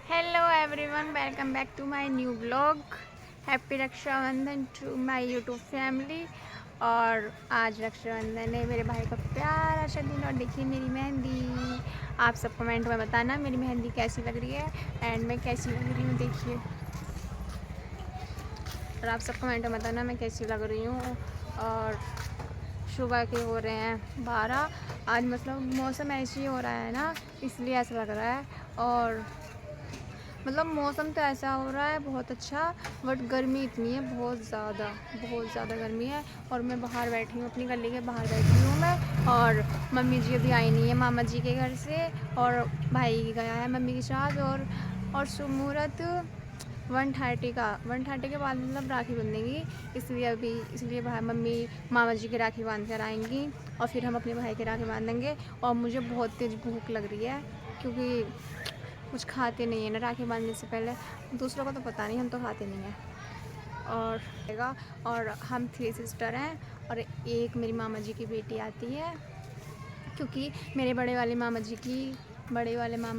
Hello everyone, welcome back to my new blog. Happy Rakshabandhan to my YouTube family. और आज रक्षाबंधन है, मेरे भाई का प्यारा सा दिन। और देखिए मेरी मेहंदी। आप सब कमेंट में बताना मेरी मेहंदी कैसी लग रही है एंड मैं कैसी लग रही हूँ। देखिए, और आप सब कमेंट में बताना मैं कैसी लग रही हूँ। और सुबह के हो रहे हैं 12। आज मतलब मौसम ऐसे ही हो रहा है ना, इसलिए ऐसा लग रहा है। और मतलब मौसम तो ऐसा हो रहा है बहुत अच्छा, बट गर्मी इतनी है, बहुत ज़्यादा गर्मी है। और मैं बाहर बैठी हूँ, अपनी गली के बाहर बैठी हूँ मैं। और मम्मी जी अभी आई नहीं है मामा जी के घर से, और भाई गया है मम्मी के साथ। और शुभ मुहूर्त 1:30 के बाद मतलब राखी बंधेंगी, इसलिए भाई मम्मी मामा जी की राखी बांध कर आएंगी और फिर हम अपने भाई की राखी बांधेंगे। और मुझे बहुत तेज़ भूख लग रही है, क्योंकि कुछ खाते नहीं है ना राखी बांधने से पहले। दूसरों को तो पता नहीं, हम तो खाते नहीं हैं। और हम 3 सिस्टर हैं, और एक मेरी मामा जी की बेटी आती है, क्योंकि मेरे बड़े वाले मामा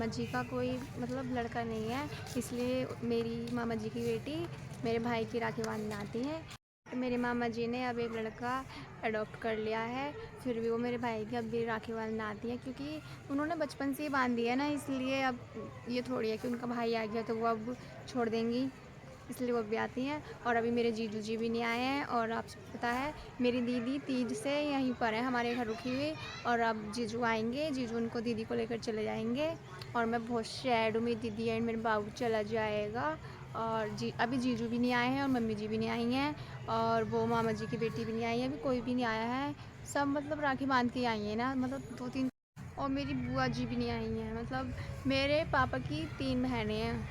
जी का कोई मतलब लड़का नहीं है, इसलिए मेरी मामा जी की बेटी मेरे भाई की राखी बांधने आती है। मेरे मामा जी ने अब एक लड़का अडॉप्ट कर लिया है, फिर भी वो मेरे भाई की अब भी राखी बांधने आती है, क्योंकि उन्होंने बचपन से ही बांध दी है ना, इसलिए अब ये थोड़ी है कि उनका भाई आ गया तो वो अब छोड़ देंगी, इसलिए वो भी आती हैं। और अभी मेरे जीजू जी भी नहीं आए हैं। और आपको पता है मेरी दीदी तीज से यहीं पर है हमारे घर रुकी हुई, और अब जीजू आएंगे, जीजू उनको दीदी को लेकर चले जाएंगे। और मैं बहुत सैड हूँ, मेरी दीदी एंड मेरे बाबू चला जाएगा। और अभी जीजू भी नहीं आए हैं और मम्मी जी भी नहीं आई हैं, और वो मामा जी की बेटी भी नहीं आई है, अभी कोई भी नहीं आया है। सब मतलब राखी बांध के आई हैं ना, मतलब 2-3। और मेरी बुआ जी भी नहीं आई हैं। मतलब मेरे पापा की 3 बहनें हैं,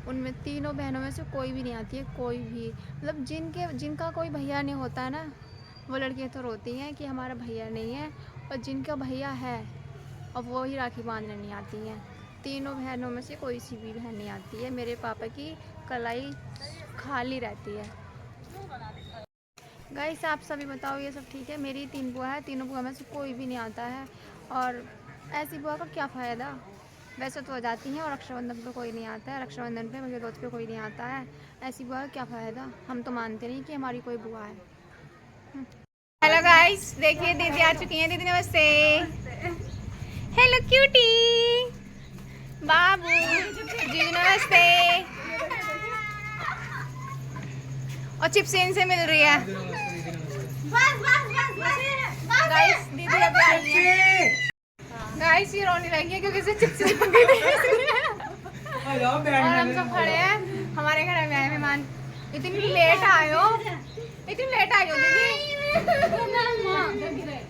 उनमें तीनों बहनों में से कोई भी नहीं आती है, कोई भी। मतलब जिनका कोई भैया नहीं होता है ना, वो लड़कियाँ तो रोती हैं कि हमारा भैया नहीं है। और जिनका भैया है और वो ही राखी बांधने नहीं आती हैं। तीनों बहनों में से कोई सी भी बहन नहीं आती है, मेरे पापा की कलाई खाली रहती है। गाइस आप सभी बताओ, ये सब ठीक है? मेरी 3 बुआ है, तीनों बुआ में से कोई भी नहीं आता है। और ऐसी बुआ का क्या फ़ायदा? वैसे तो आ जाती हैं, और रक्षाबंधन पे कोई नहीं आता है, रक्षाबंधन पे मुझे दोस्त पे कोई नहीं आता है। ऐसी बुआ का क्या फ़ायदा? हम तो मानते नहीं कि हमारी कोई बुआ है। हेलो गाइस, देखिए दीदी आ चुकी हैं। दीदी नमस्ते। हेलो क्यूटी बाबू। जी नमस्ते। और चिप्स इनसे मिल रही है। गाइस दीदी अभी आई है। गाइस ये रोने लगी है क्योंकि इसे चिप्स चिपक गई थी। और हम सब खड़े हैं, हमारे घर में आए मेहमान। इतनी लेट आए हो दीदी।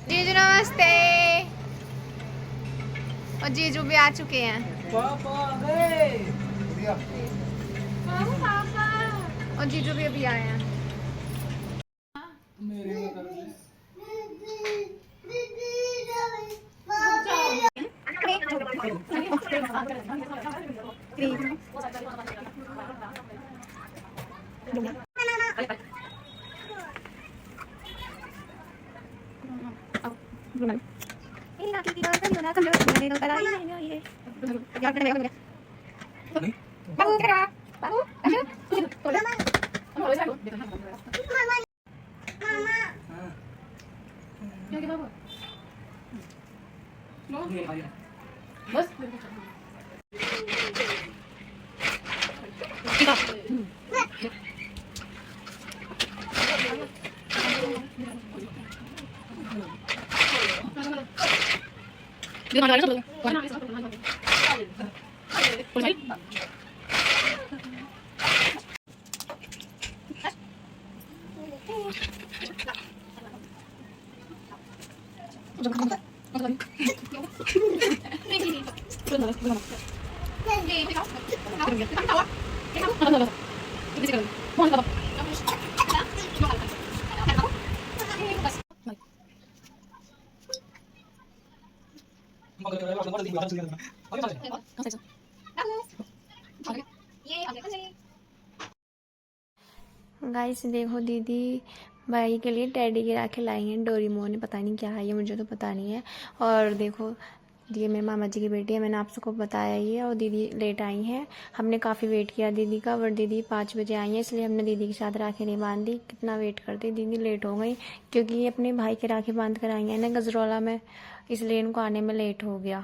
जीजू नमस्ते। और जीजू भी आ चुके हैं। और जीजू भी अभी आए हैं। गाइस देखो, दीदी भाई के लिए टेडी की राखी लाई हैं। डोरेमोन, पता नहीं क्या है ये, मुझे तो पता नहीं है। और देखो ये मेरे मामा जी की बेटी है, मैंने आप सबको बताया ही है। और दीदी लेट आई हैं, हमने काफ़ी वेट किया दीदी का, और दीदी 5 बजे आई हैं, इसलिए हमने दीदी के साथ राखी नहीं बांधी। कितना वेट करते, दीदी लेट हो गई क्योंकि ये अपने भाई के राखी बांध कर आई हैं ना गजरौला में, इसलिए इनको आने में लेट हो गया।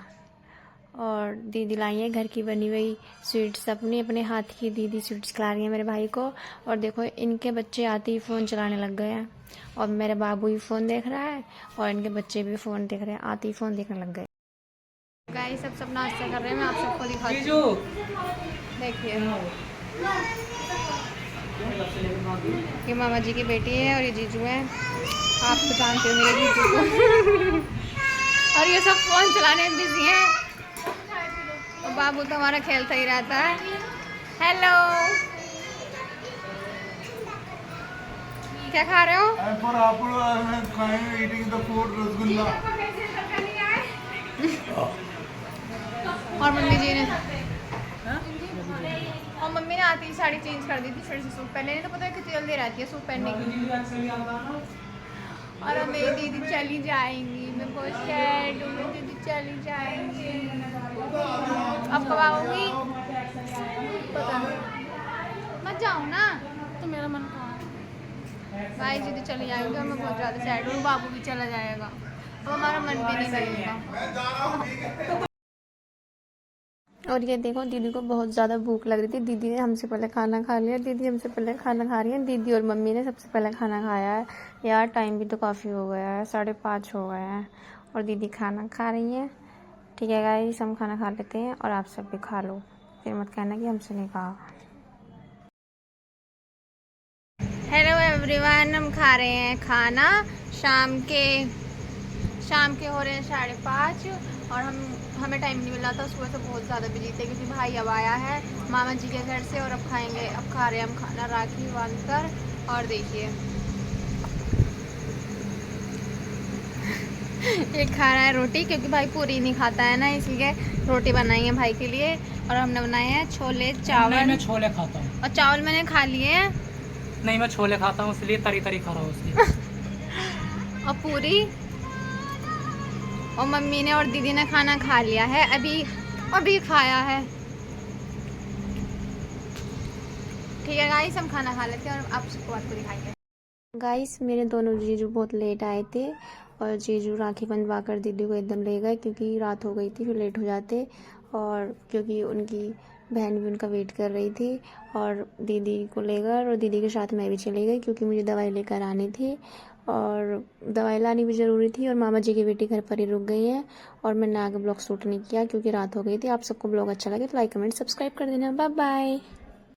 और दीदी लाई है घर की बनी हुई स्वीट्स, अपने हाथ की दीदी स्वीट्स खिला रही है मेरे भाई को। और देखो इनके बच्चे आते ही फ़ोन चलाने लग गए हैं, और मेरे बाबू ही फ़ोन देख रहा है और इनके बच्चे भी फ़ोन देख रहे हैं, आते ही फ़ोन देखने लग गए। गाइस सब नाश्ता कर रहे हैं, मैं आप सबको दिखाती हूँ। देखिए ये मामा जी की बेटी है और ये जीजू है, आप तो जानते हो मेरे जीजू को। और ये सब फ़ोन चलाने में बिजी हैं, और बाबू तो हमारा खेलता ही रहता है। हेलो, क्या खा रहे हो? और मम्मी ने आती ही साड़ी चेंज कर दी थी, फिर से सूट पहनने, तो पता है कितनी जल्दी रहती है सूट पहनने की। और अब मेरी दीदी चली जाएंगी, मैं बहुत सैड हूँ, मेरी दीदी चली जाएंगी। अब कब आओगी? पता नहीं, मत जाओ ना, तो मेरा मन कहाँ है। भाई दीदी चली जाएंगी और मैं बहुत ज़्यादा सैड हूँ, बाबू भी चला जाएगा, अब हमारा मन भी नहीं लगेगा। और ये देखो दीदी को बहुत ज़्यादा भूख लग रही थी, दीदी ने हमसे पहले खाना खा लिया, दीदी हमसे पहले खाना खा रही है, दीदी और मम्मी ने सबसे पहले खाना खाया है। यार टाइम भी तो काफ़ी हो गया है, 5:30 हो गए हैं और दीदी खाना खा रही हैं। ठीक है गाइस, हम खाना खा लेते हैं और आप सब भी खा लो, फिर मत कहना कि हमसे नहीं कहा। हेलो एवरीवन, हम खा रहे हैं खाना, शाम के हो रहे हैं 5:30 और हमें टाइम नहीं मिला था, सुबह से बहुत ज़्यादा बिजी थे क्योंकि भाई अब आया है मामा जी के घर से, और अब खा रहे हैं हम खाना राखी बांध कर। और देखिए ये खा रहा है रोटी, क्योंकि भाई पूरी नहीं खाता है ना, इसलिए रोटी बनाई है भाई के लिए। और हमने बनाए हैं छोले चावल। नहीं, मैं छोले खाता हूँ। और चावल मैंने खा लिए हैं। नहीं, मैं छोले खाता हूँ, इसलिए तरी खा रहा हूँ उसकी। और पूरी, और मम्मी ने और दीदी ने खाना खा लिया है, अभी खाया है। ठीक है गाइस, हम खाना खा लेते हैं और आप सबको बात को दिखाएंगे। गाइस मेरे दोनों जीजू बहुत लेट आए थे, और जीजू राखी बंधवा कर दीदी को एकदम ले गए क्योंकि रात हो गई थी, फिर लेट हो जाते। और क्योंकि उनकी बहन भी उनका वेट कर रही थी, और दीदी को ले गए, और दीदी के साथ मैं भी चली गई क्योंकि मुझे दवाई लेकर आनी थी, और दवाई लानी भी ज़रूरी थी। और मामा जी की बेटी घर पर ही रुक गई है, और मैंने आगे ब्लॉग शूट नहीं किया क्योंकि रात हो गई थी। आप सबको ब्लॉग अच्छा लगे तो लाइक कमेंट सब्सक्राइब कर देना। Bye bye.